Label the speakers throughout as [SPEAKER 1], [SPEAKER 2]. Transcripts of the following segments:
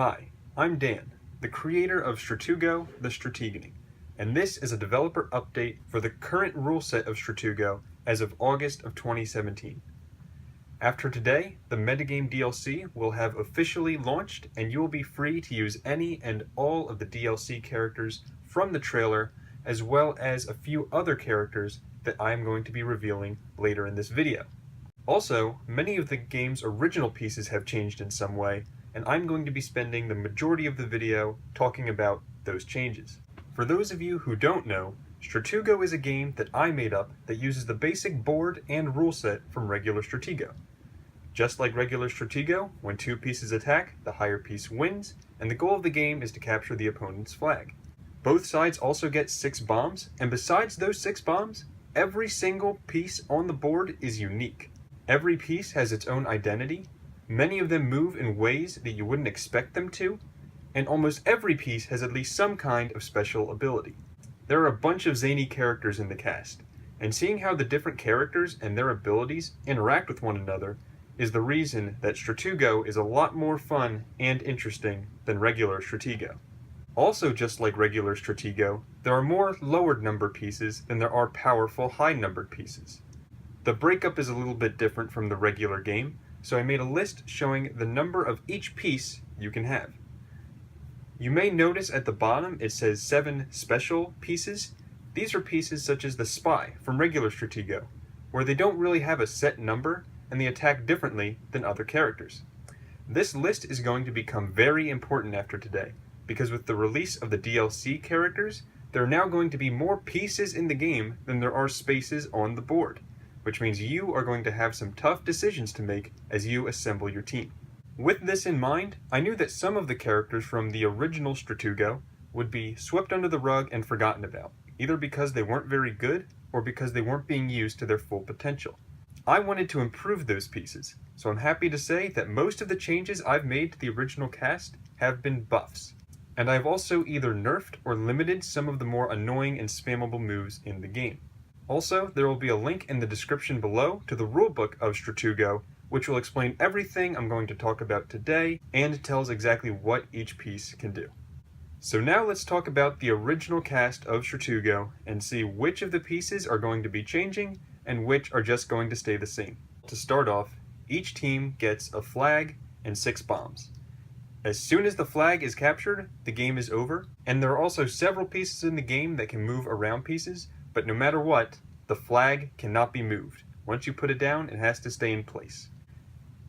[SPEAKER 1] Hi, I'm Dan, the creator of Stra2go, the Strategening, and this is a developer update for the current rule set of Stra2go as of August of 2017. After today, the metagame DLC will have officially launched and you will be free to use any and all of the DLC characters from the trailer, as well as a few other characters that I am going to be revealing later in this video. Also, many of the game's original pieces have changed in some way, and I'm going to be spending the majority of the video talking about those changes. For those of you who don't know, Stra2go is a game that I made up that uses the basic board and rule set from regular Stra2go. Just like regular Stra2go, when two pieces attack, the higher piece wins, and the goal of the game is to capture the opponent's flag. Both sides also get 6 bombs, and besides those 6 bombs, every single piece on the board is unique. Every piece has its own identity, many of them move in ways that you wouldn't expect them to, and almost every piece has at least some kind of special ability. There are a bunch of zany characters in the cast, and seeing how the different characters and their abilities interact with one another is the reason that Stra2go is a lot more fun and interesting than regular Stra2go. Also, just like regular Stra2go, there are more lowered number pieces than there are powerful high numbered pieces. The breakup is a little bit different from the regular game, so I made a list showing the number of each piece you can have. You may notice at the bottom it says 7 special pieces. These are pieces such as the Spy from regular Stra2go, where they don't really have a set number and they attack differently than other characters. This list is going to become very important after today, because with the release of the DLC characters, there are now going to be more pieces in the game than there are spaces on the board, which means you are going to have some tough decisions to make as you assemble your team. With this in mind, I knew that some of the characters from the original Stra2go would be swept under the rug and forgotten about, either because they weren't very good or because they weren't being used to their full potential. I wanted to improve those pieces, so I'm happy to say that most of the changes I've made to the original cast have been buffs, and I've also either nerfed or limited some of the more annoying and spammable moves in the game. Also, there will be a link in the description below to the rulebook of Stra2go, which will explain everything I'm going to talk about today and tells exactly what each piece can do. So now let's talk about the original cast of Stra2go and see which of the pieces are going to be changing and which are just going to stay the same. To start off, each team gets a flag and 6 bombs. As soon as the flag is captured, the game is over, and there are also several pieces in the game that can move around pieces, but no matter what, the flag cannot be moved. Once you put it down, it has to stay in place.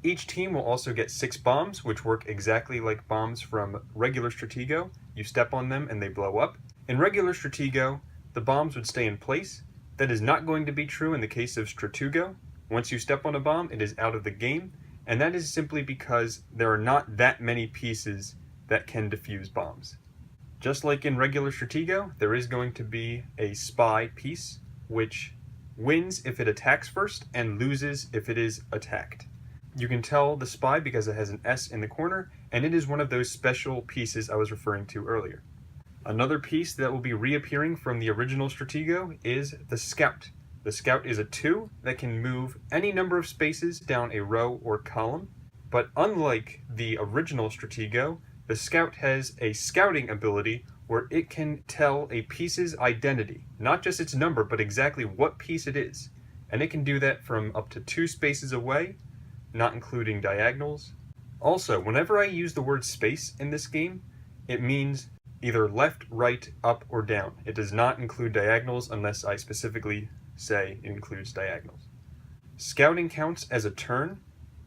[SPEAKER 1] Each team will also get 6 bombs, which work exactly like bombs from regular Stra2go. You step on them and they blow up. In regular Stra2go, the bombs would stay in place. That is not going to be true in the case of Stra2go. Once you step on a bomb, it is out of the game, and that is simply because there are not that many pieces that can defuse bombs. Just like in regular Stra2go, there is going to be a Spy piece, which wins if it attacks first and loses if it is attacked. You can tell the Spy because it has an S in the corner, and it is one of those special pieces I was referring to earlier. Another piece that will be reappearing from the original Stra2go is the Scout. The Scout is a 2 that can move any number of spaces down a row or column, but unlike the original Stra2go, the Scout has a scouting ability where it can tell a piece's identity, not just its number, but exactly what piece it is. And it can do that from up to 2 spaces away, not including diagonals. Also, whenever I use the word space in this game, it means either left, right, up, or down. It does not include diagonals unless I specifically say it includes diagonals. Scouting counts as a turn,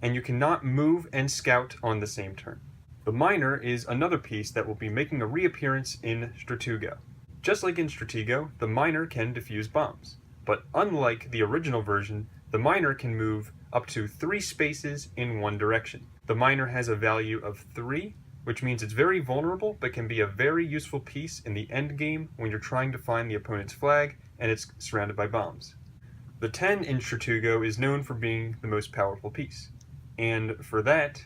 [SPEAKER 1] and you cannot move and scout on the same turn. The Miner is another piece that will be making a reappearance in Stra2go. Just like in Stra2go, the Miner can defuse bombs, but unlike the original version, the Miner can move up to 3 spaces in one direction. The Miner has a value of 3, which means it's very vulnerable but can be a very useful piece in the end game when you're trying to find the opponent's flag and it's surrounded by bombs. The 10 in Stra2go is known for being the most powerful piece, and for that,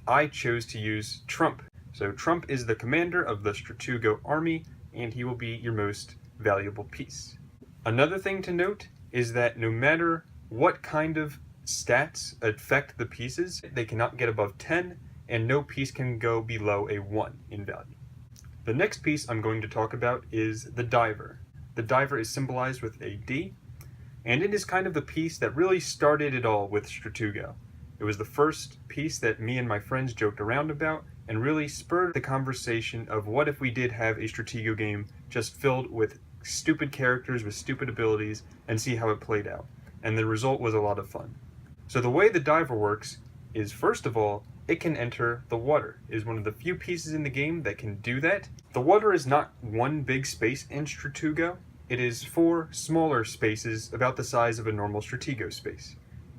[SPEAKER 1] I chose to use Trump. So Trump is the commander of the Stra2go army, and he will be your most valuable piece. Another thing to note is that no matter what kind of stats affect the pieces, they cannot get above 10, and no piece can go below a 1 in value. The next piece I'm going to talk about is the Diver. The Diver is symbolized with a D, and it is kind of the piece that really started it all with Stra2go. It was the first piece that me and my friends joked around about, and really spurred the conversation of what if we did have a Stra2go game just filled with stupid characters with stupid abilities and see how it played out. And the result was a lot of fun. So the way the Diver works is, first of all, it can enter the water. It is one of the few pieces in the game that can do that. The water is not one big space in Stra2go. It is 4 smaller spaces about the size of a normal Stra2go space.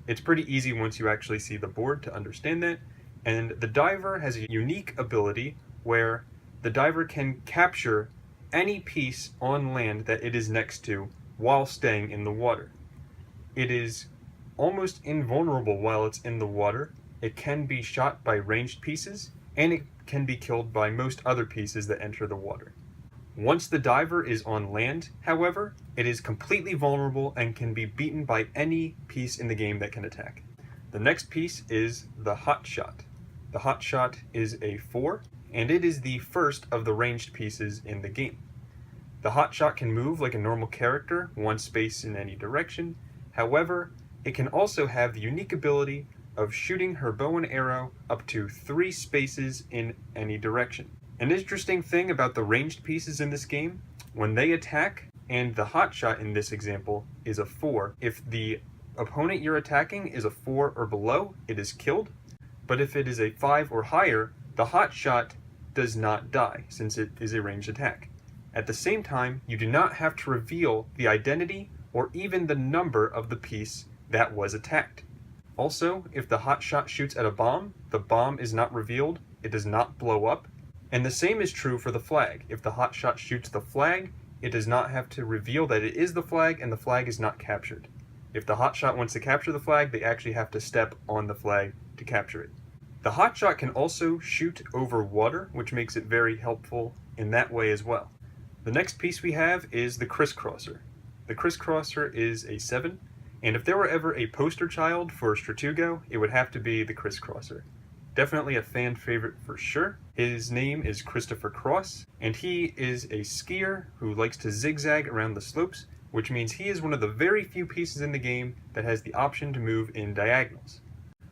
[SPEAKER 1] It's pretty easy once you actually see the board to understand that, and the Diver has a unique ability where the Diver can capture any piece on land that it is next to while staying in the water. It is almost invulnerable while it's in the water. It can be shot by ranged pieces, and it can be killed by most other pieces that enter the water. Once the Diver is on land, however, it is completely vulnerable and can be beaten by any piece in the game that can attack. The next piece is the Hot-Shot. The Hot-Shot is a 4, and it is the first of the ranged pieces in the game. The Hot-Shot can move like a normal character, 1 space in any direction. However, it can also have the unique ability of shooting her bow and arrow up to 3 spaces in any direction. An interesting thing about the ranged pieces in this game, when they attack, and the Hot-Shot in this example is a 4, if the opponent you're attacking is a 4 or below, it is killed. But if it is a 5 or higher, the Hot-Shot does not die, since it is a ranged attack. At the same time, you do not have to reveal the identity or even the number of the piece that was attacked. Also, if the Hot-Shot shoots at a bomb, the bomb is not revealed, it does not blow up. And the same is true for the flag. If the Hot-Shot shoots the flag, it does not have to reveal that it is the flag, and the flag is not captured. If the Hot-Shot wants to capture the flag, they actually have to step on the flag to capture it. The Hot-Shot can also shoot over water, which makes it very helpful in that way as well. The next piece we have is the Criss-Crosser. The Criss-Crosser is a 7, and if there were ever a poster child for Stra2go, it would have to be the Criss-Crosser. Definitely a fan favorite for sure. His name is Christopher Cross, and he is a skier who likes to zigzag around the slopes, which means he is one of the very few pieces in the game that has the option to move in diagonals.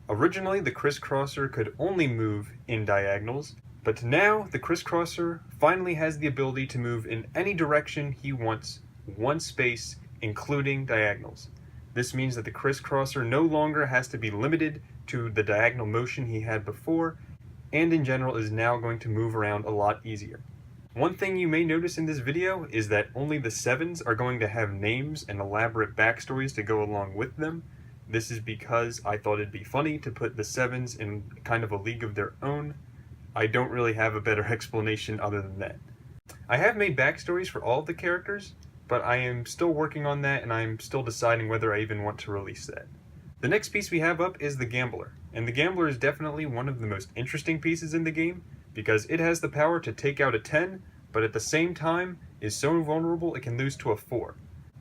[SPEAKER 1] Originally, the Criss-Crosser could only move in diagonals, but now the Criss-Crosser finally has the ability to move in any direction he wants, 1 space, including diagonals. This means that the Criss-Crosser no longer has to be limited to the diagonal motion he had before, and in general is now going to move around a lot easier. One thing you may notice in this video is that only the 7s are going to have names and elaborate backstories to go along with them. This is because I thought it'd be funny to put the 7s in kind of a league of their own. I don't really have a better explanation other than that. I have made backstories for all of the characters, but I am still working on that, and I'm still deciding whether I even want to release that. The next piece we have up is the Gambler, and the Gambler is definitely one of the most interesting pieces in the game, because it has the power to take out a 10, but at the same time is so vulnerable it can lose to a 4.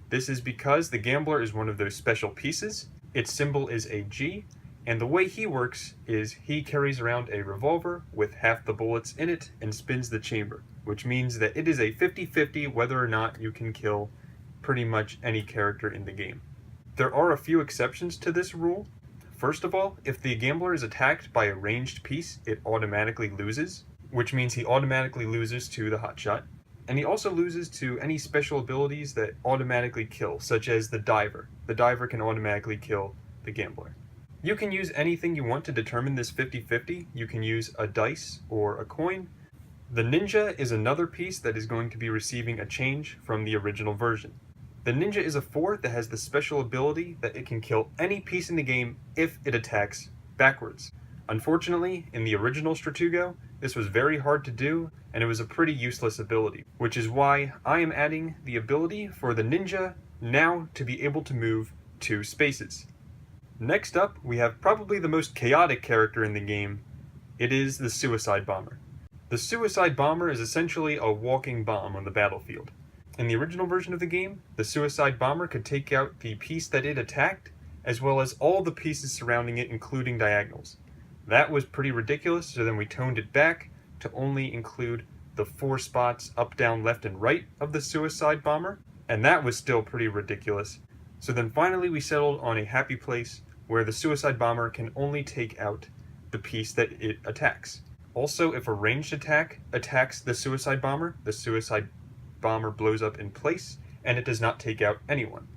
[SPEAKER 1] This is because the Gambler is one of those special pieces. Its symbol is a G, and the way he works is he carries around a revolver with half the bullets in it and spins the chamber, which means that it is a 50-50 whether or not you can kill pretty much any character in the game. There are a few exceptions to this rule. First of all, if the Gambler is attacked by a ranged piece, it automatically loses, which means he automatically loses to the Hot-Shot. And he also loses to any special abilities that automatically kill, such as the Diver. The Diver can automatically kill the Gambler. You can use anything you want to determine this 50-50. You can use a dice or a coin. The Ninja is another piece that is going to be receiving a change from the original version. The Ninja is a 4 that has the special ability that it can kill any piece in the game if it attacks backwards. Unfortunately, in the original Stra2go, this was very hard to do, and it was a pretty useless ability, which is why I am adding the ability for the Ninja now to be able to move 2 spaces. Next up, we have probably the most chaotic character in the game. It is the Suicide Bomber. The Suicide Bomber is essentially a walking bomb on the battlefield. In the original version of the game, the Suicide Bomber could take out the piece that it attacked, as well as all the pieces surrounding it, including diagonals. That was pretty ridiculous, so then we toned it back to only include the 4 spots up, down, left, and right of the suicide bomber, and that was still pretty ridiculous. So then finally we settled on a happy place where the suicide bomber can only take out the piece that it attacks. Also, if a ranged attack attacks the suicide bomber blows up in place, and it does not take out anyone.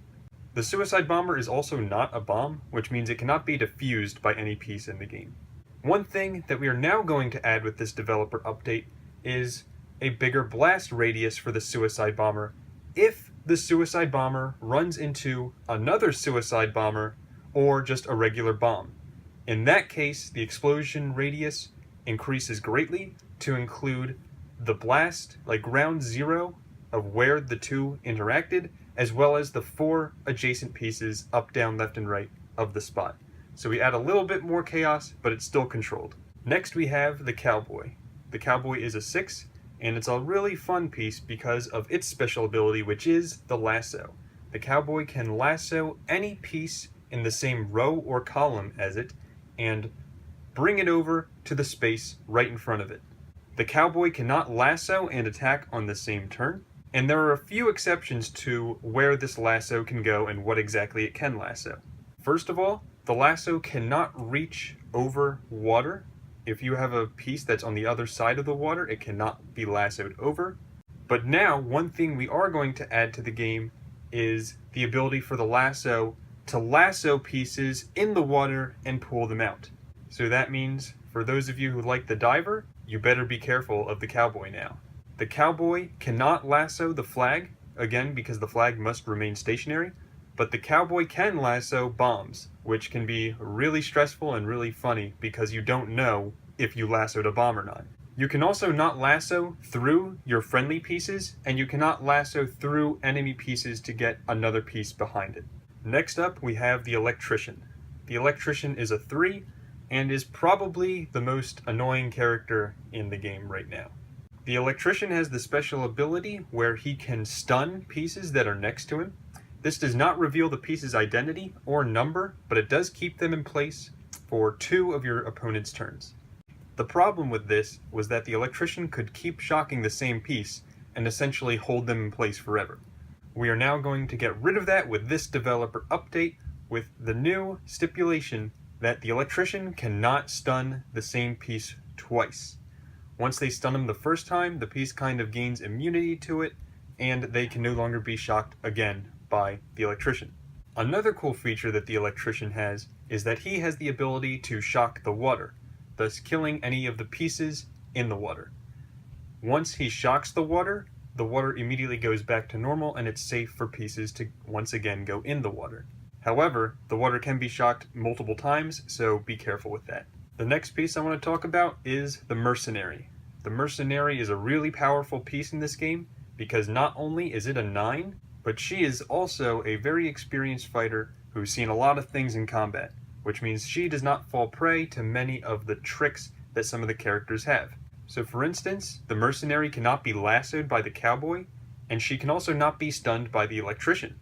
[SPEAKER 1] The suicide bomber is also not a bomb, which means it cannot be defused by any piece in the game. One thing that we are now going to add with this developer update is a bigger blast radius for the suicide bomber if the suicide bomber runs into another suicide bomber or just a regular bomb. In that case, the explosion radius increases greatly to include the blast, like ground zero of where the two interacted, as well as the 4 adjacent pieces up, down, left, and right of the spot. So we add a little bit more chaos, but it's still controlled. Next we have the Cowboy. The Cowboy is a 6, and it's a really fun piece because of its special ability, which is the lasso. The Cowboy can lasso any piece in the same row or column as it, and bring it over to the space right in front of it. The Cowboy cannot lasso and attack on the same turn, and there are a few exceptions to where this lasso can go and what exactly it can lasso. First of all, the lasso cannot reach over water. If you have a piece that's on the other side of the water, it cannot be lassoed over. But now, one thing we are going to add to the game is the ability for the lasso to lasso pieces in the water and pull them out. So that means, for those of you who like the diver, you better be careful of the Cowboy now. The Cowboy cannot lasso the flag, again because the flag must remain stationary, but the Cowboy can lasso bombs, which can be really stressful and really funny because you don't know if you lassoed a bomb or not. You can also not lasso through your friendly pieces, and you cannot lasso through enemy pieces to get another piece behind it. Next up, we have the Electrician. The Electrician is a 3, and is probably the most annoying character in the game right now. The Electrician has the special ability where he can stun pieces that are next to him. This does not reveal the piece's identity or number, but it does keep them in place for 2 of your opponent's turns. The problem with this was that the Electrician could keep shocking the same piece and essentially hold them in place forever. We are now going to get rid of that with this developer update with the new stipulation that the Electrician cannot stun the same piece twice. Once they stun him the first time, the piece kind of gains immunity to it, and they can no longer be shocked again by the Electrician. Another cool feature that the Electrician has is that he has the ability to shock the water, thus killing any of the pieces in the water. Once he shocks the water immediately goes back to normal, and it's safe for pieces to once again go in the water. However, the water can be shocked multiple times, so be careful with that. The next piece I want to talk about is the Mercenary. The Mercenary is a really powerful piece in this game because not only is it a 9, but she is also a very experienced fighter who's seen a lot of things in combat, which means she does not fall prey to many of the tricks that some of the characters have. So for instance, the Mercenary cannot be lassoed by the Cowboy, and she can also not be stunned by the Electrician.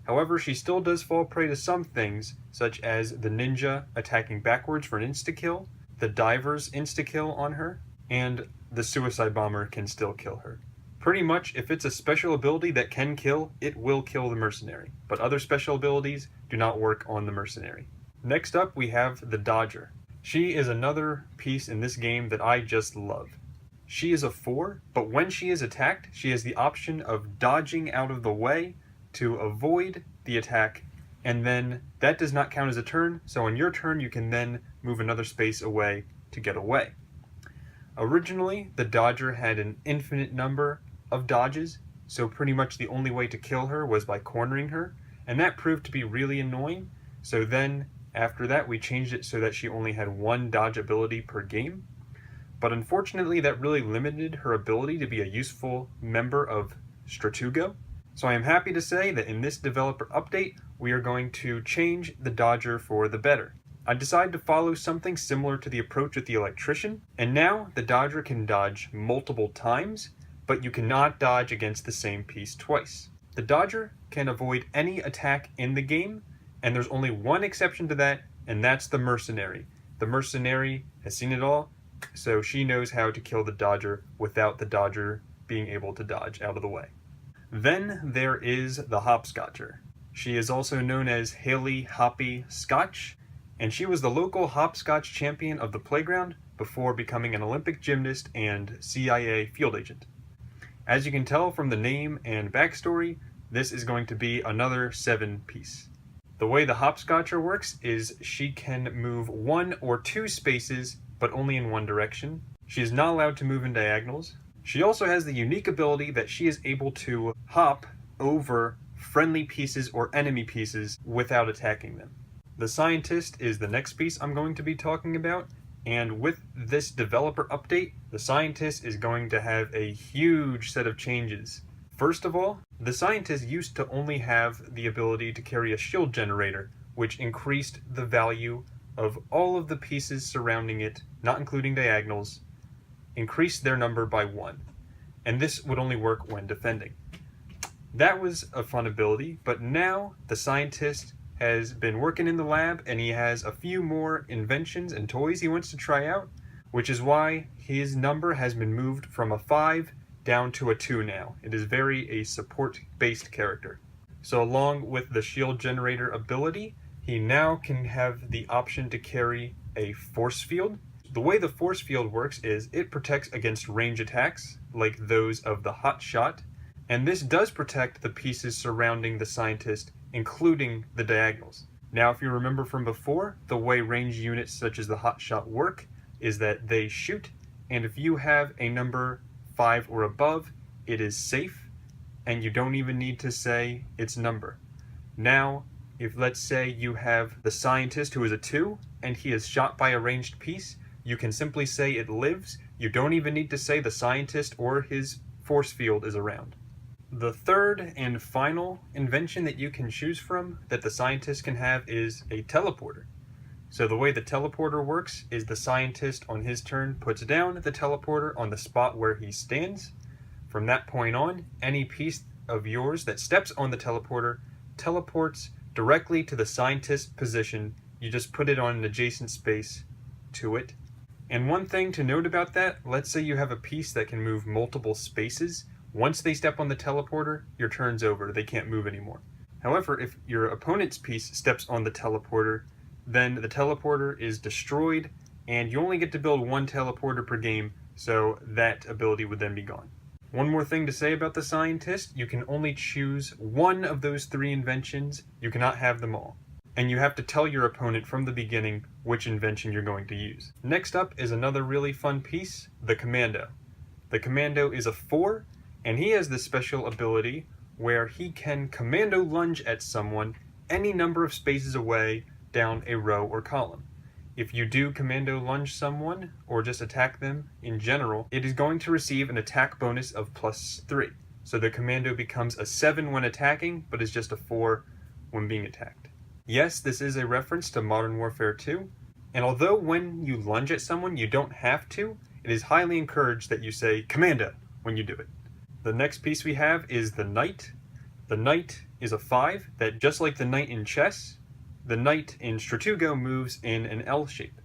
[SPEAKER 1] However, she still does fall prey to some things, such as the ninja attacking backwards for an insta-kill, the diver's insta-kill on her, and the suicide bomber can still kill her. Pretty much, if it's a special ability that can kill, it will kill the Mercenary, but other special abilities do not work on the Mercenary. Next up, we have the Dodger. She is another piece in this game that I just love. She is a 4, but when she is attacked, she has the option of dodging out of the way to avoid the attack, and then that does not count as a turn, so on your turn you can then move another space away to get away. Originally, the Dodger had an infinite number of dodges, so pretty much the only way to kill her was by cornering her, and that proved to be really annoying, so then after that we changed it so that she only had 1 dodge ability per game. But unfortunately that really limited her ability to be a useful member of Stra2go. So I am happy to say that in this developer update, we are going to change the Dodger for the better. I decided to follow something similar to the approach with the Electrician, and now the Dodger can dodge multiple times, but you cannot dodge against the same piece twice. The Dodger can avoid any attack in the game, and there's only one exception to that, and that's the Mercenary. The Mercenary has seen it all, so she knows how to kill the dodger without the dodger being able to dodge out of the way. Then there is the Hop-Scotcher. She is also known as Haley Hoppy Scotch, and she was the local hopscotch champion of the playground before becoming an Olympic gymnast and CIA field agent. As you can tell from the name and backstory, this is going to be another 7-piece. The way the Hop-Scotcher works is she can move 1 or 2 spaces, but only in one direction. She is not allowed to move in diagonals. She also has the unique ability that she is able to hop over friendly pieces or enemy pieces without attacking them. The Scientist is the next piece I'm going to be talking about, and with this developer update, the Scientist is going to have a huge set of changes. First of all, the Scientist used to only have the ability to carry a shield generator, which increased the value of all of the pieces surrounding it, not including diagonals, increased their number by 1. And this would only work when defending. That was a fun ability, but now the Scientist has been working in the lab and he has a few more inventions and toys he wants to try out, which is why his number has been moved from a 5 down to a 2 now. It is very a support-based character. So along with the shield generator ability, he now can have the option to carry a force field. The way the force field works is it protects against range attacks, like those of the hot shot, and this does protect the pieces surrounding the Scientist, including the diagonals. Now, if you remember from before, the way range units such as the hot shot work is that they shoot, and if you have a number 5 or above, it is safe, and you don't even need to say its number. Now, if let's say you have the Scientist who is a 2, and he is shot by a ranged piece, you can simply say it lives. You don't even need to say the Scientist or his force field is around. The third and final invention that you can choose from that the Scientist can have is a teleporter. So the way the teleporter works is the Scientist on his turn puts down the teleporter on the spot where he stands. From that point on, any piece of yours that steps on the teleporter teleports directly to the Scientist position. You just put it on an adjacent space to it. And one thing to note about that, let's say you have a piece that can move multiple spaces. Once they step on the teleporter, your turn's over. They can't move anymore. However, if your opponent's piece steps on the teleporter, then the teleporter is destroyed, and you only get to build 1 teleporter per game, so that ability would then be gone. One more thing to say about the Scientist, you can only choose 1 of those 3 inventions. You cannot have them all. And you have to tell your opponent from the beginning which invention you're going to use. Next up is another really fun piece, the Commando. The Commando is a 4, and he has this special ability where he can commando lunge at someone any number of spaces away down a row or column. If you do commando lunge someone, or just attack them in general, it is going to receive an attack bonus of +3. So the Commando becomes a 7 when attacking, but is just a 4 when being attacked. Yes, this is a reference to Modern Warfare 2, and although when you lunge at someone you don't have to, it is highly encouraged that you say Commando when you do it. The next piece we have is the Knight. The Knight is a 5 that, just like the Knight in chess, the Knight in Stra2go moves in an L shape.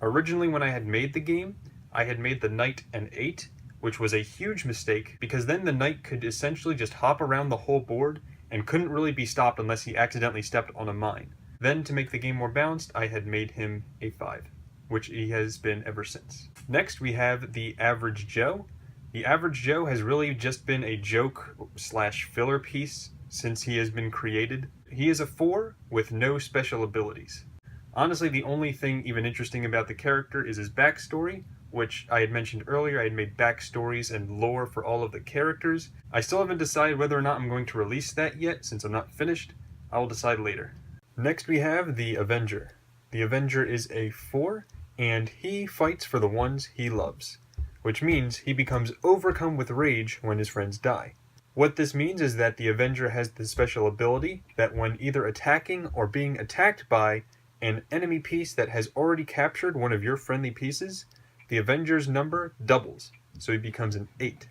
[SPEAKER 1] Originally when I had made the game, I had made the Knight an 8, which was a huge mistake because then the Knight could essentially just hop around the whole board and couldn't really be stopped unless he accidentally stepped on a mine. Then, to make the game more balanced, I had made him a 5, which he has been ever since. Next, we have the Average Joe. The Average Joe has really just been a joke/filler piece since he has been created. He is a 4 with no special abilities. Honestly, the only thing even interesting about the character is his backstory, which I had mentioned earlier. I had made backstories and lore for all of the characters. I still haven't decided whether or not I'm going to release that yet, since I'm not finished. I will decide later. Next we have the Avenger. The Avenger is a 4, and he fights for the ones he loves, which means he becomes overcome with rage when his friends die. What this means is that the Avenger has the special ability that when either attacking or being attacked by an enemy piece that has already captured one of your friendly pieces, the Avenger's number doubles, so he becomes an 8.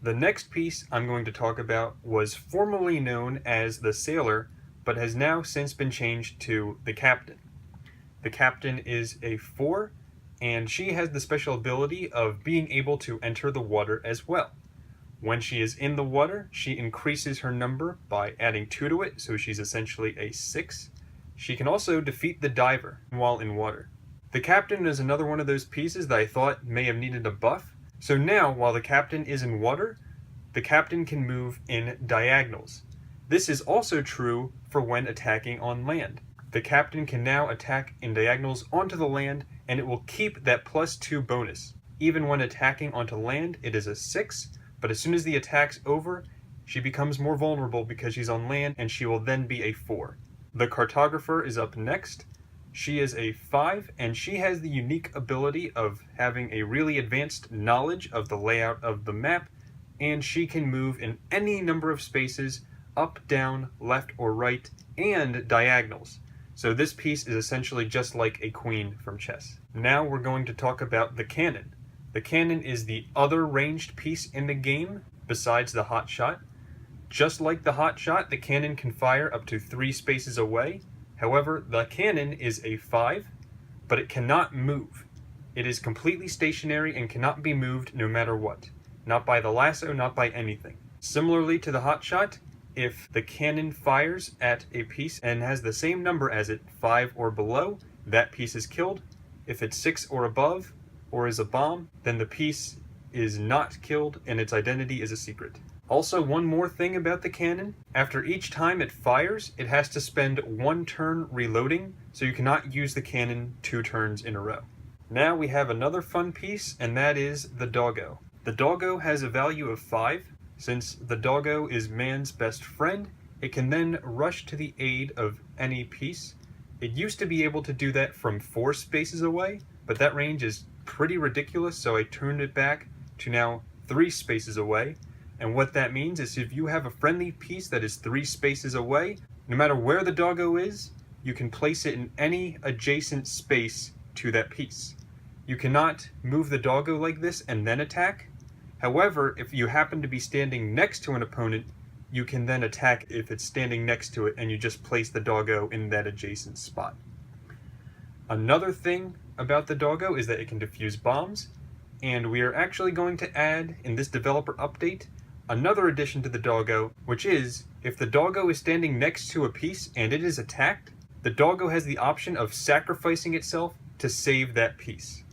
[SPEAKER 1] The next piece I'm going to talk about was formerly known as the Sailor, but has now since been changed to the Captain. The captain is a 4, and she has the special ability of being able to enter the water as well. When she is in the water, she increases her number by adding 2 to it, so she's essentially a 6. She can also defeat the diver while in water. The captain is another one of those pieces that I thought may have needed a buff. So now, while the captain is in water, the captain can move in diagonals. This is also true for when attacking on land. The captain can now attack in diagonals onto the land, and it will keep that +2 bonus. Even when attacking onto land, it is a 6, but as soon as the attack's over, she becomes more vulnerable because she's on land, and she will then be a 4. The Cartographer is up next. She is a 5, and she has the unique ability of having a really advanced knowledge of the layout of the map, and she can move in any number of spaces, up, down, left, or right, and diagonals. So this piece is essentially just like a queen from chess. Now we're going to talk about the cannon. The cannon is the other ranged piece in the game, besides the hot shot. Just like the hot shot, the cannon can fire up to 3 spaces away. However, the cannon is a 5, but it cannot move. It is completely stationary and cannot be moved no matter what. Not by the lasso, not by anything. Similarly to the hot shot, if the cannon fires at a piece and has the same number as it, 5 or below, that piece is killed. If it's 6 or above, or is a bomb, then the piece is not killed and its identity is a secret. Also, one more thing about the cannon. After each time it fires, it has to spend 1 turn reloading, so you cannot use the cannon 2 turns in a row. Now we have another fun piece, and that is the Doggo. The Doggo has a value of 5. Since the Doggo is man's best friend, it can then rush to the aid of any piece. It used to be able to do that from 4 spaces away, but that range is pretty ridiculous, so I turned it back to now 3 spaces away. And what that means is if you have a friendly piece that is 3 spaces away, no matter where the Doggo is, you can place it in any adjacent space to that piece. You cannot move the Doggo like this and then attack. However, if you happen to be standing next to an opponent, you can then attack if it's standing next to it and you just place the Doggo in that adjacent spot. Another thing about the Doggo is that it can defuse bombs, and we are actually going to add, in this developer update, another addition to the Doggo, which is, if the Doggo is standing next to a piece and it is attacked, the Doggo has the option of sacrificing itself to save that piece.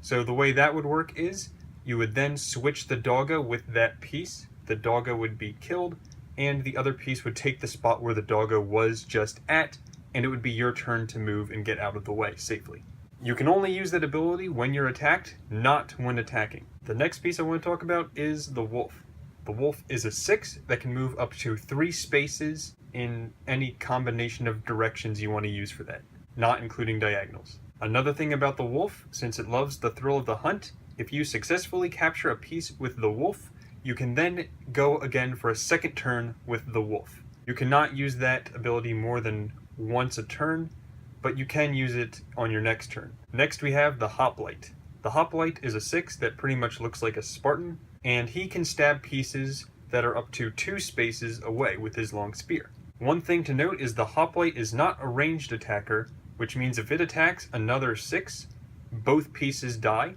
[SPEAKER 1] So the way that would work is, you would then switch the Doggo with that piece, the Doggo would be killed, and the other piece would take the spot where the Doggo was just at, and it would be your turn to move and get out of the way safely. You can only use that ability when you're attacked, not when attacking. The next piece I want to talk about is the Wolf. The Wolf is a 6 that can move up to 3 spaces in any combination of directions you want to use for that, not including diagonals. Another thing about the Wolf, since it loves the thrill of the hunt, if you successfully capture a piece with the Wolf, you can then go again for a second turn with the Wolf. You cannot use that ability more than once a turn, but you can use it on your next turn. Next we have the Hoplite. The Hoplite is a 6 that pretty much looks like a Spartan, and he can stab pieces that are up to 2 spaces away with his long spear. One thing to note is the Hoplite is not a ranged attacker, which means if it attacks another 6, both pieces die.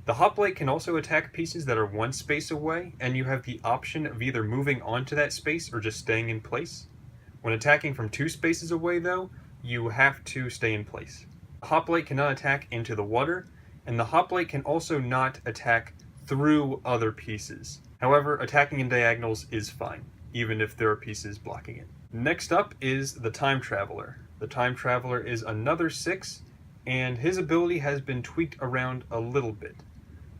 [SPEAKER 1] The Hoplite can also attack pieces that are 1 space away, and you have the option of either moving onto that space or just staying in place. When attacking from 2 spaces away though, you have to stay in place. The Hoplite cannot attack into the water, and the Hoplite can also not attack through other pieces. However, attacking in diagonals is fine, even if there are pieces blocking it. Next up is the Time Traveler. The Time Traveler is another 6, and his ability has been tweaked around a little bit.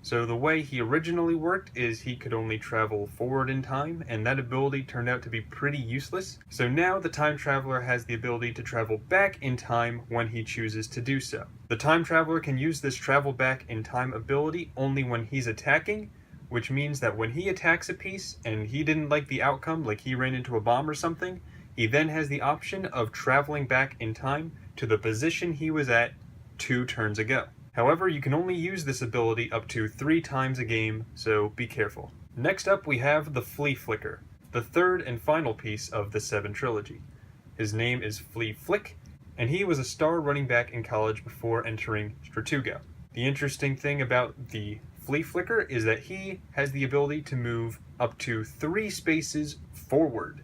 [SPEAKER 1] So the way he originally worked is he could only travel forward in time, and that ability turned out to be pretty useless. So now the Time Traveler has the ability to travel back in time when he chooses to do so. The Time Traveler can use this travel back in time ability only when he's attacking, which means that when he attacks a piece and he didn't like the outcome, like he ran into a bomb or something, he then has the option of traveling back in time to the position he was at 2 turns ago. However, you can only use this ability up to 3 times a game, so be careful. Next up we have the Flea Flicker, the third and final piece of the 7 trilogy. His name is Flea Flick, and he was a star running back in college before entering Stra2go. The interesting thing about the Flea Flicker is that he has the ability to move up to 3 spaces forward.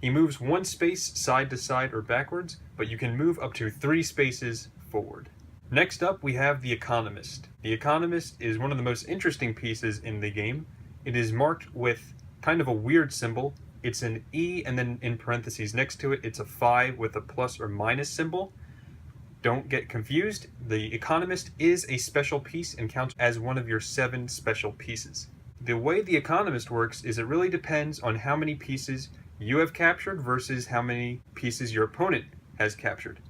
[SPEAKER 1] He moves 1 space side to side or backwards, but you can move up to 3 spaces forward. Next up, we have the Economist. The Economist is one of the most interesting pieces in the game. It is marked with kind of a weird symbol. It's an E, and then in parentheses next to it, it's a 5 with a plus or minus symbol. Don't get confused. The Economist is a special piece and counts as one of your 7 special pieces. The way the Economist works is it really depends on how many pieces you have captured versus how many pieces your opponent has captured.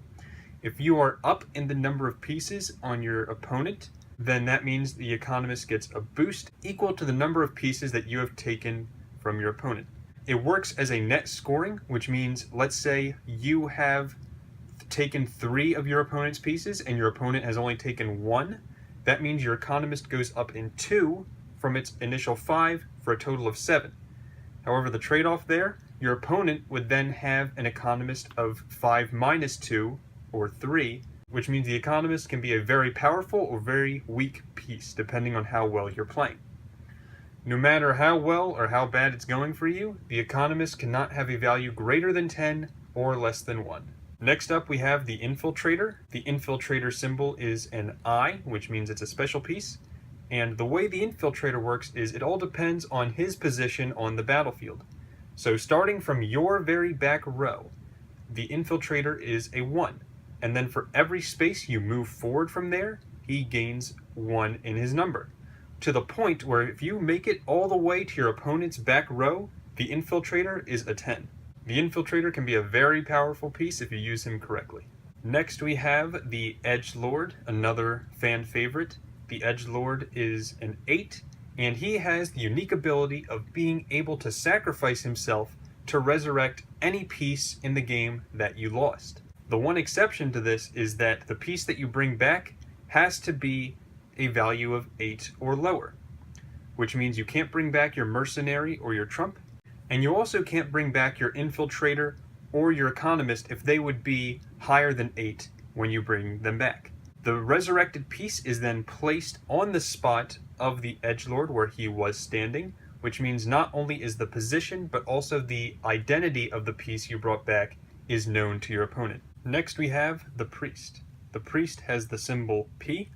[SPEAKER 1] If you are up in the number of pieces on your opponent, then that means the Economist gets a boost equal to the number of pieces that you have taken from your opponent. It works as a net scoring, which means, let's say you have taken 3 of your opponent's pieces and your opponent has only taken 1. That means your Economist goes up in 2 from its initial 5 for a total of 7. However, the trade-off there, your opponent would then have an Economist of 5 minus 2, or 3, which means the Economist can be a very powerful or very weak piece, depending on how well you're playing. No matter how well or how bad it's going for you, the Economist cannot have a value greater than 10 or less than 1. Next up, we have the Infiltrator. The Infiltrator symbol is an I, which means it's a special piece. And the way the Infiltrator works is it all depends on his position on the battlefield. So starting from your very back row, the Infiltrator is a 1. And then for every space you move forward from there, he gains 1 in his number. To the point where if you make it all the way to your opponent's back row, the Infiltrator is a 10. The Infiltrator can be a very powerful piece if you use him correctly. Next we have the Edgelord, another fan favorite. The Edgelord is an 8, and he has the unique ability of being able to sacrifice himself to resurrect any piece in the game that you lost. The one exception to this is that the piece that you bring back has to be a value of 8 or lower, which means you can't bring back your Mercenary or your Trump, and you also can't bring back your Infiltrator or your Economist if they would be higher than 8 when you bring them back. The resurrected piece is then placed on the spot of the Edgelord where he was standing, which means not only is the position, but also the identity of the piece you brought back is known to your opponent. Next we have the Priest. The Priest has the symbol P,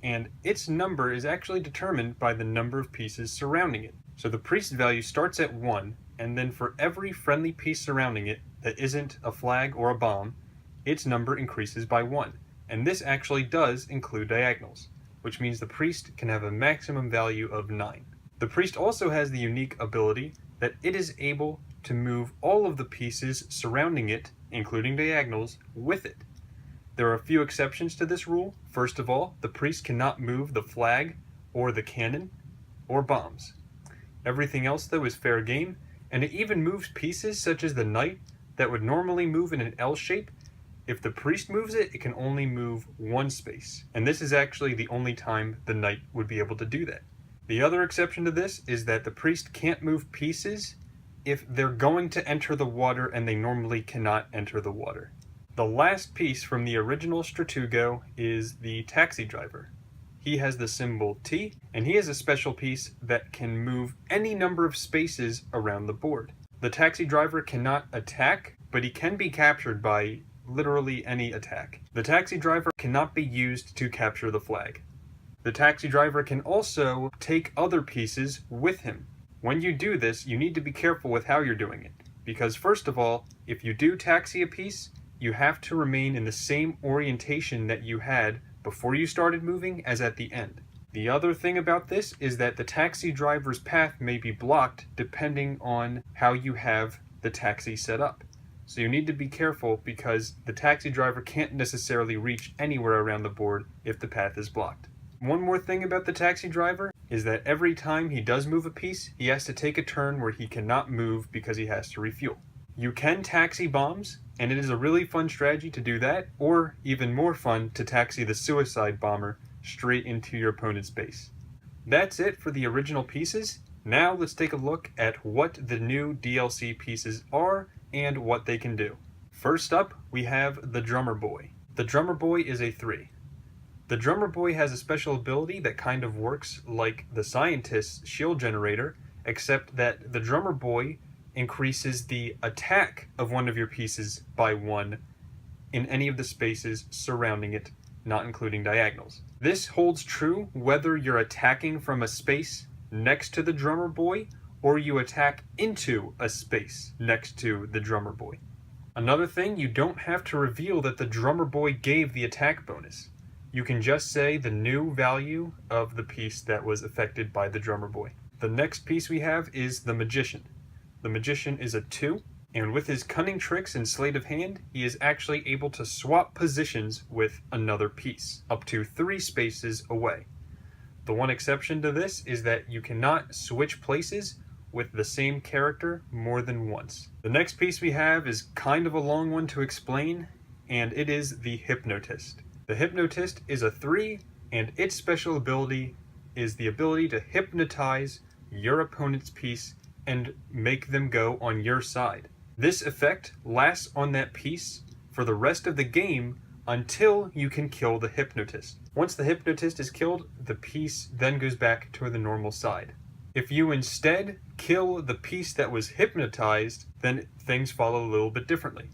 [SPEAKER 1] and its number is actually determined by the number of pieces surrounding it. So the Priest value starts at 1, and then for every friendly piece surrounding it that isn't a flag or a bomb, its number increases by 1. And this actually does include diagonals, which means the Priest can have a maximum value of 9. The Priest also has the unique ability that it is able to move all of the pieces surrounding it, including diagonals, with it. There are a few exceptions to this rule. First of all, the Priest cannot move the flag or the cannon or bombs. Everything else, though, is fair game, and it even moves pieces such as the Knight that would normally move in an L shape. If the Priest moves it, it can only move 1 space, and this is actually the only time the Knight would be able to do that. The other exception to this is that the Priest can't move pieces if they're going to enter the water and they normally cannot enter the water. The last piece from the original Stra2go is the Taxi Driver. He has the symbol T, and he is a special piece that can move any number of spaces around the board. The Taxi Driver cannot attack, but he can be captured by literally any attack. The Taxi Driver cannot be used to capture the flag. The Taxi Driver can also take other pieces with him. When you do this, you need to be careful with how you're doing it, because first of all, if you do taxi a piece, you have to remain in the same orientation that you had before you started moving as at the end. The other thing about this is that the taxi driver's path may be blocked depending on how you have the taxi set up. So you need to be careful because the taxi driver can't necessarily reach anywhere around the board if the path is blocked. One more thing about the taxi driver is that every time he does move a piece, he has to take a turn where he cannot move because he has to refuel. You can taxi bombs, and it is a really fun strategy to do that, or even more fun to taxi the suicide bomber straight into your opponent's base. That's it for the original pieces. Now let's take a look at what the new DLC pieces are and what they can do. First up, we have the Drummer Boy. The Drummer Boy is a 3. The Drummer Boy has a special ability that kind of works like the Scientist's shield generator, except that the Drummer Boy increases the attack of one of your pieces by 1 in any of the spaces surrounding it, not including diagonals. This holds true whether you're attacking from a space next to the Drummer Boy or you attack into a space next to the Drummer Boy. Another thing, you don't have to reveal that the Drummer Boy gave the attack bonus. You can just say the new value of the piece that was affected by the Drummer Boy. The next piece we have is the Magician. The Magician is a 2, and with his cunning tricks and sleight of hand, he is actually able to swap positions with another piece, up to 3 spaces away. The one exception to this is that you cannot switch places with the same character more than once. The next piece we have is kind of a long one to explain, and it is the Hypnotist. The Hypnotist is a 3, and its special ability is the ability to hypnotize your opponent's piece and make them go on your side. This effect lasts on that piece for the rest of the game until you can kill the Hypnotist. Once the Hypnotist is killed, the piece then goes back to the normal side. If you instead kill the piece that was hypnotized, then things follow a little bit differently.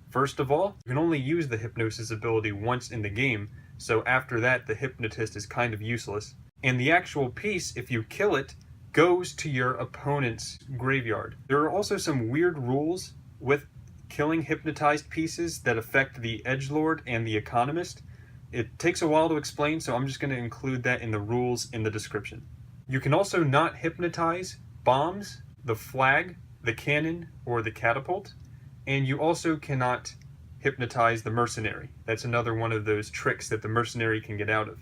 [SPEAKER 1] First of all, you can only use the Hypnosis ability once in the game, so after that the Hypnotist is kind of useless. And the actual piece, if you kill it, goes to your opponent's graveyard. There are also some weird rules with killing hypnotized pieces that affect the Edgelord and the Economist. It takes a while to explain, so I'm just going to include that in the rules in the description. You can also not hypnotize bombs, the flag, the cannon, or the catapult, and you also cannot hypnotize the Mercenary. That's another one of those tricks that the Mercenary can get out of.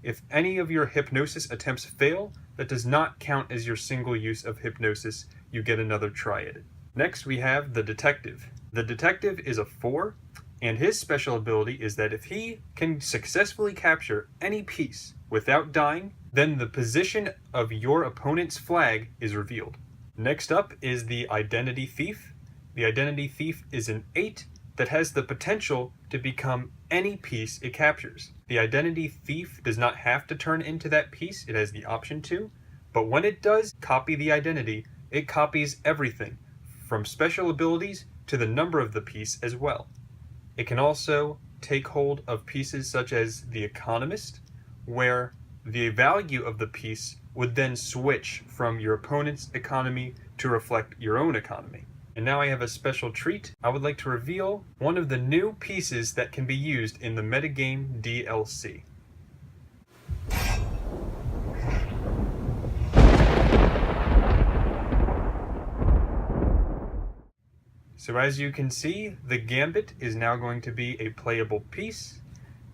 [SPEAKER 1] If any of your hypnosis attempts fail, that does not count as your single use of hypnosis. You get another try at it. Next we have the Detective. The Detective is a 4, and his special ability is that if he can successfully capture any piece without dying, then the position of your opponent's flag is revealed. Next up is the Identity Thief. The Identity Thief is an 8 that has the potential to become any piece it captures. The Identity Thief does not have to turn into that piece, it has the option to, but when it does copy the identity, it copies everything, from special abilities to the number of the piece as well. It can also take hold of pieces such as the Economist, where the value of the piece would then switch from your opponent's economy to reflect your own economy. And now I have a special treat. I would like to reveal one of the new pieces that can be used in the metagame DLC. So as you can see, the Gambit is now going to be a playable piece,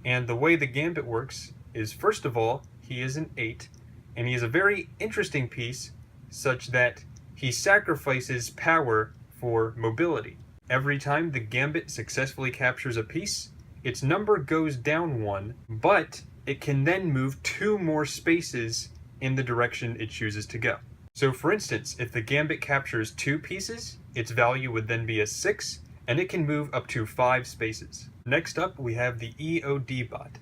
[SPEAKER 1] and the way the Gambit works is, first of all, he is an 8, and he is a very interesting piece such that he sacrifices power for mobility. Every time the Gambit successfully captures a piece, its number goes down 1, but it can then move 2 more spaces in the direction it chooses to go. So for instance, if the Gambit captures 2 pieces, its value would then be a 6, and it can move up to 5 spaces. Next up, we have the EOD Bot.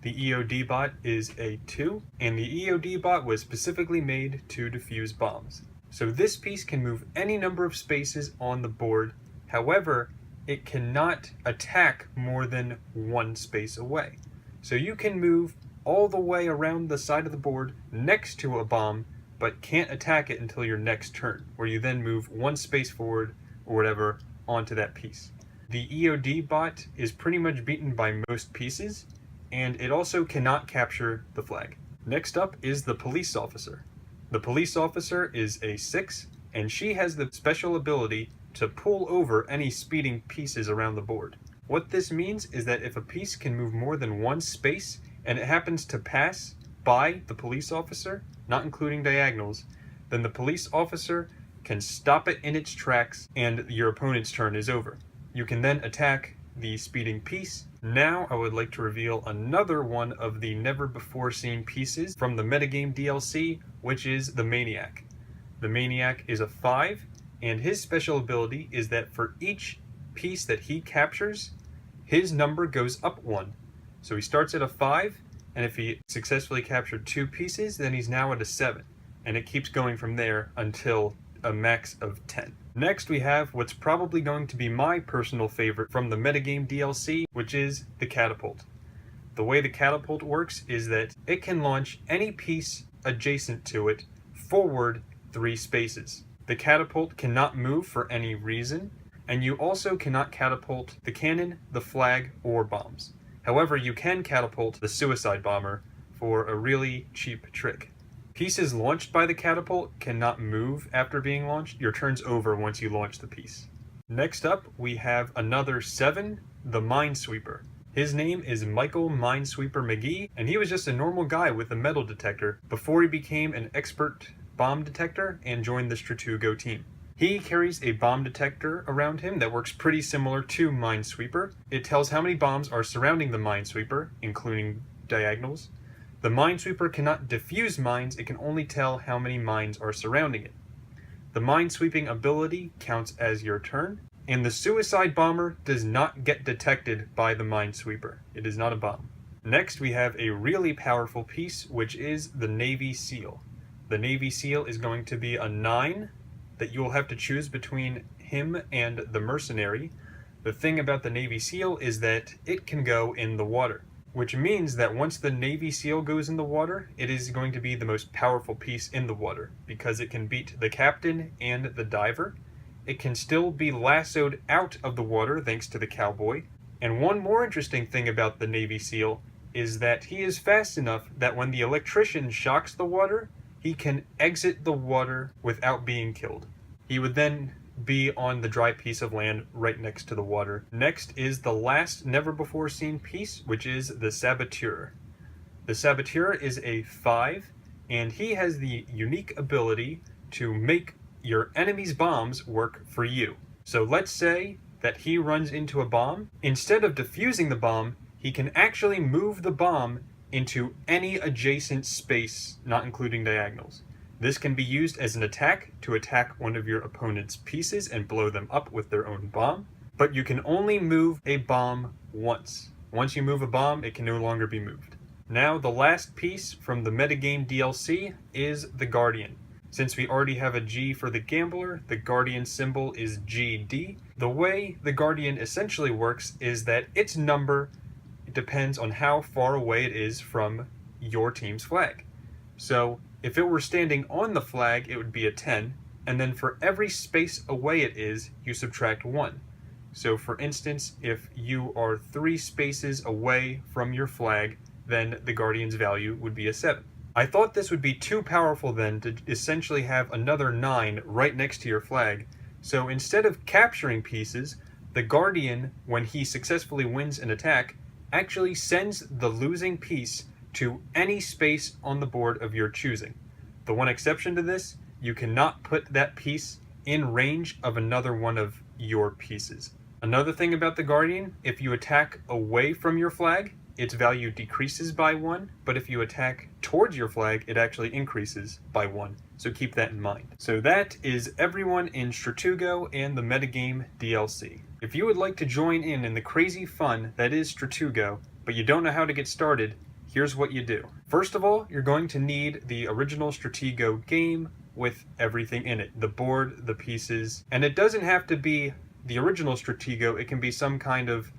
[SPEAKER 1] The EOD Bot is a 2, and the EOD Bot was specifically made to defuse bombs. So this piece can move any number of spaces on the board. However, it cannot attack more than 1 space away. So you can move all the way around the side of the board next to a bomb, but can't attack it until your next turn, where you then move 1 space forward or whatever onto that piece. The EOD Bot is pretty much beaten by most pieces, and it also cannot capture the flag. Next up is the Police Officer. The Police Officer is a 6, and she has the special ability to pull over any speeding pieces around the board. What this means is that if a piece can move more than 1 space, and it happens to pass by the Police Officer, not including diagonals, then the Police Officer can stop it in its tracks, and your opponent's turn is over. You can then attack the speeding piece. Now I would like to reveal another one of the never-before-seen pieces from the metagame DLC, which is the Maniac. The Maniac is a 5, and his special ability is that for each piece that he captures, his number goes up 1. So he starts at a 5, and if he successfully captured 2 pieces, then he's now at a 7. And it keeps going from there until a max of 10. Next we have what's probably going to be my personal favorite from the metagame DLC, which is the Catapult. The way the Catapult works is that it can launch any piece adjacent to it forward 3 spaces. The Catapult cannot move for any reason, and you also cannot catapult the cannon, the flag, or bombs. However, you can catapult the suicide bomber for a really cheap trick. Pieces launched by the Catapult cannot move after being launched. Your turn's over once you launch the piece. Next up, we have another 7, the Minesweeper. His name is Michael Minesweeper McGee, and he was just a normal guy with a metal detector before he became an expert bomb detector and joined the Stra2go team. He carries a bomb detector around him that works pretty similar to Minesweeper. It tells how many bombs are surrounding the Minesweeper, including diagonals. The Minesweeper cannot defuse mines, it can only tell how many mines are surrounding it. The minesweeping ability counts as your turn, and the suicide bomber does not get detected by the Minesweeper. It is not a bomb. Next we have a really powerful piece, which is the Navy SEAL. The Navy SEAL is going to be a 9, that you will have to choose between him and the Mercenary. The thing about the Navy SEAL is that it can go in the water, which means that once the Navy SEAL goes in the water, it is going to be the most powerful piece in the water, because it can beat the captain and the diver. It can still be lassoed out of the water thanks to the Cowboy. And one more interesting thing about the Navy SEAL is that he is fast enough that when the Electrician shocks the water, he can exit the water without being killed. He would then be on the dry piece of land right next to the water. Next is the last never-before-seen piece, which is the Saboteur. The Saboteur is a 5, and he has the unique ability to make your enemy's bombs work for you. So let's say that he runs into a bomb. Instead of defusing the bomb, he can actually move the bomb into any adjacent space, not including diagonals. This can be used as an attack to attack one of your opponent's pieces and blow them up with their own bomb, but you can only move a bomb once. Once you move a bomb, it can no longer be moved. Now, the last piece from the metagame DLC is the Guardian. Since we already have a G for the Gambler, the Guardian symbol is GD. The way the Guardian essentially works is that its number depends on how far away it is from your team's flag. So if it were standing on the flag, it would be a 10, and then for every space away it is, you subtract 1. So for instance, if you are 3 spaces away from your flag, then the Guardian's value would be a 7. I thought this would be too powerful then to essentially have another 9 right next to your flag. So instead of capturing pieces, the Guardian, when he successfully wins an attack, actually sends the losing piece to any space on the board of your choosing. The one exception to this, you cannot put that piece in range of another one of your pieces. Another thing about the Guardian, if you attack away from your flag, its value decreases by 1, but if you attack towards your flag, it actually increases by 1. So keep that in mind. So that is everyone in Stra2go and the metagame DLC. If you would like to join in the crazy fun that is Stra2go, but you don't know how to get started, here's what you do. First of all, you're going to need the original Stra2go game with everything in it. The board, the pieces, and it doesn't have to be the original Stra2go, it can be some kind of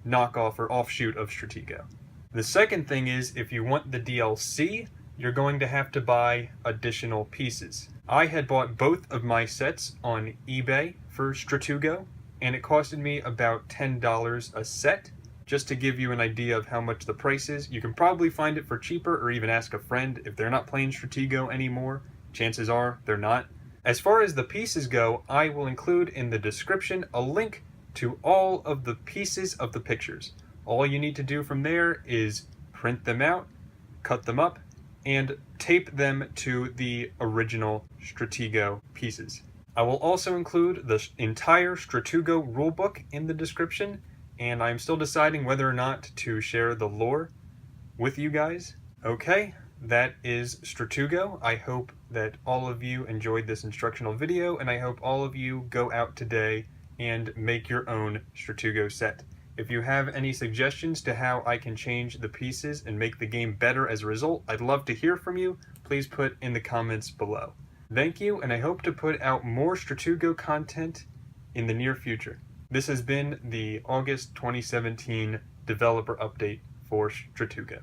[SPEAKER 1] knockoff or offshoot of Stra2go. The second thing is, if you want the DLC, you're going to have to buy additional pieces. I had bought both of my sets on eBay for Stra2go, and it costed me about $10 a set. Just to give you an idea of how much the price is, you can probably find it for cheaper, or even ask a friend if they're not playing Stra2go anymore. Chances are they're not. As far as the pieces go, I will include in the description a link to all of the pieces of the pictures. All you need to do from there is print them out, cut them up, and tape them to the original Stra2go pieces. I will also include the entire Stra2go rulebook in the description, and I'm still deciding whether or not to share the lore with you guys. Okay, that is Stra2go. I hope that all of you enjoyed this instructional video, and I hope all of you go out today and make your own Stra2go set. If you have any suggestions to how I can change the pieces and make the game better as a result, I'd love to hear from you. Please put in the comments below. Thank you, and I hope to put out more Stra2go content in the near future. This has been the August 2017 developer update for Stra2go.